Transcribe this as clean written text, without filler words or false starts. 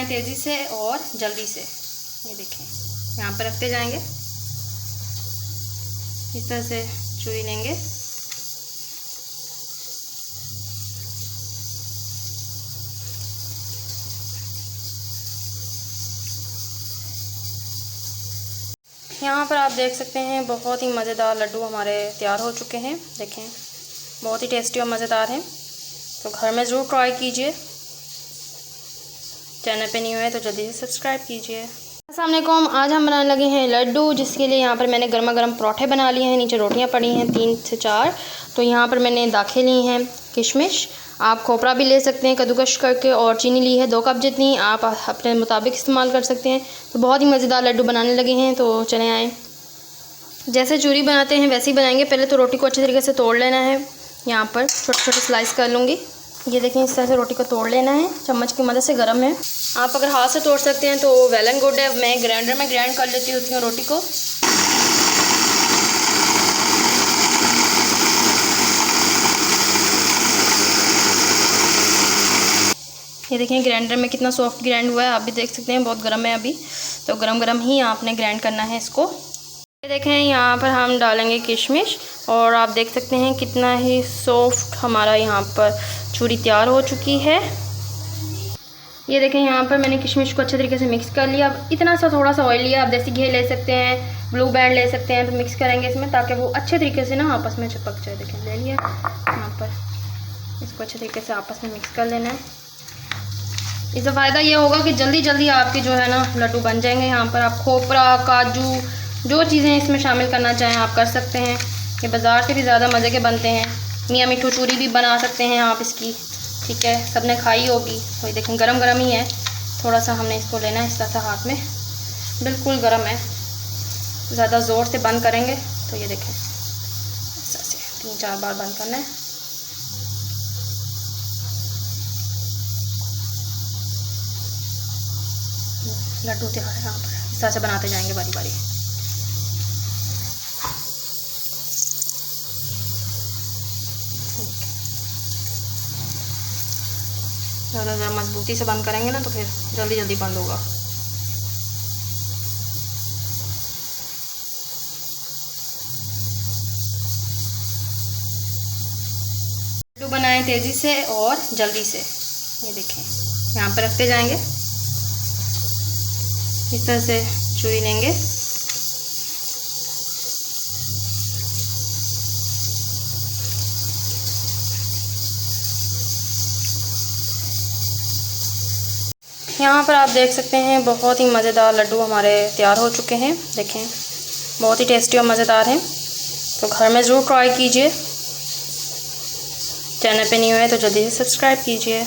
बनाएं तेज़ी से और जल्दी से। ये देखें, यहाँ पर रखते जाएंगे, इस तरह से चूरी लेंगे। यहाँ पर आप देख सकते हैं बहुत ही मज़ेदार लड्डू हमारे तैयार हो चुके हैं। देखें, बहुत ही टेस्टी और मज़ेदार हैं, तो घर में ज़रूर ट्राई कीजिए। चैनल पे न्यू है तो जल्दी से सब्सक्राइब कीजिए। अस्सलाम वालेकुम, आज हम बनाने लगे हैं लड्डू, जिसके लिए यहाँ पर मैंने गर्मा गर्म पराठे बना लिए हैं। नीचे रोटियाँ पड़ी हैं 3 से 4। तो यहाँ पर मैंने दाखें ली हैं किशमिश, आप खोपरा भी ले सकते हैं कद्दूकश करके, और चीनी ली है 2 कप जितनी, आप अपने मुताबिक इस्तेमाल कर सकते हैं। तो बहुत ही मज़ेदार लड्डू बनाने लगे हैं, तो चले आएँ। जैसे चूरी बनाते हैं वैसे ही बनाएंगे। पहले तो रोटी को अच्छे तरीके से तोड़ लेना है। यहाँ पर छोटे छोटे स्लाइस कर लूँगी। ये देखें, इस तरह से रोटी को तोड़ लेना है, चम्मच की मदद से। गर्म है, आप अगर हाथ से तोड़ सकते हैं तो वेल एंड गुड है। मैं ग्राइंडर में ग्राइंड कर लेती हूँ रोटी को। ये देखें ग्राइंडर में कितना सॉफ्ट ग्राइंड हुआ है, आप भी देख सकते हैं। बहुत गर्म है अभी, तो गरम गरम ही आपने ग्राइंड करना है इसको। ये देखें, यहाँ पर हम डालेंगे किशमिश, और आप देख सकते हैं कितना ही सॉफ्ट हमारा यहाँ पर चूरी तैयार हो चुकी है। ये देखें, यहाँ पर मैंने किशमिश को अच्छे तरीके से मिक्स कर लिया। अब इतना सा थोड़ा सा ऑयल लिया, आप देसी घी ले सकते हैं, ब्लू बैंड ले सकते हैं। तो मिक्स करेंगे इसमें ताकि वो अच्छे तरीके से ना आपस में चिपक जाए। देखें, ले लिया यहाँ पर, इसको अच्छे तरीके से आपस में मिक्स कर लेना है। इसका फ़ायदा ये होगा कि जल्दी जल्दी आपके जो है ना लड्डू बन जाएंगे। यहाँ पर आप खोपरा, काजू, जो चीज़ें इसमें शामिल करना चाहें आप कर सकते हैं। ये बाज़ार से भी ज़्यादा मज़े के बनते हैं। मियाँ मिठू चूरी भी बना सकते हैं आप इसकी, ठीक है, सबने खाई होगी। तो ये देखें गरम गरम ही है, थोड़ा सा हमने इसको लेना है इस तरह से हाथ में, बिल्कुल गरम है। ज़्यादा ज़ोर से बंद करेंगे तो ये देखें इस तरह से 3-4 बार बंद करना है। लड्डू तैयार है। यहाँ पर इस तरह से बनाते जाएंगे बारी बारी। ज़्यादा मजबूती से बंद करेंगे ना तो फिर जल्दी जल्दी बंद होगा। लड्डू बनाएं तेज़ी से और जल्दी से। ये देखें, यहाँ पर रखते जाएंगे, इस तरह से चूरी लेंगे। यहाँ पर आप देख सकते हैं बहुत ही मज़ेदार लड्डू हमारे तैयार हो चुके हैं। देखें, बहुत ही टेस्टी और मज़ेदार हैं, तो घर में ज़रूर ट्राई कीजिए। चैनल पे न्यू है तो जल्दी से सब्सक्राइब कीजिए।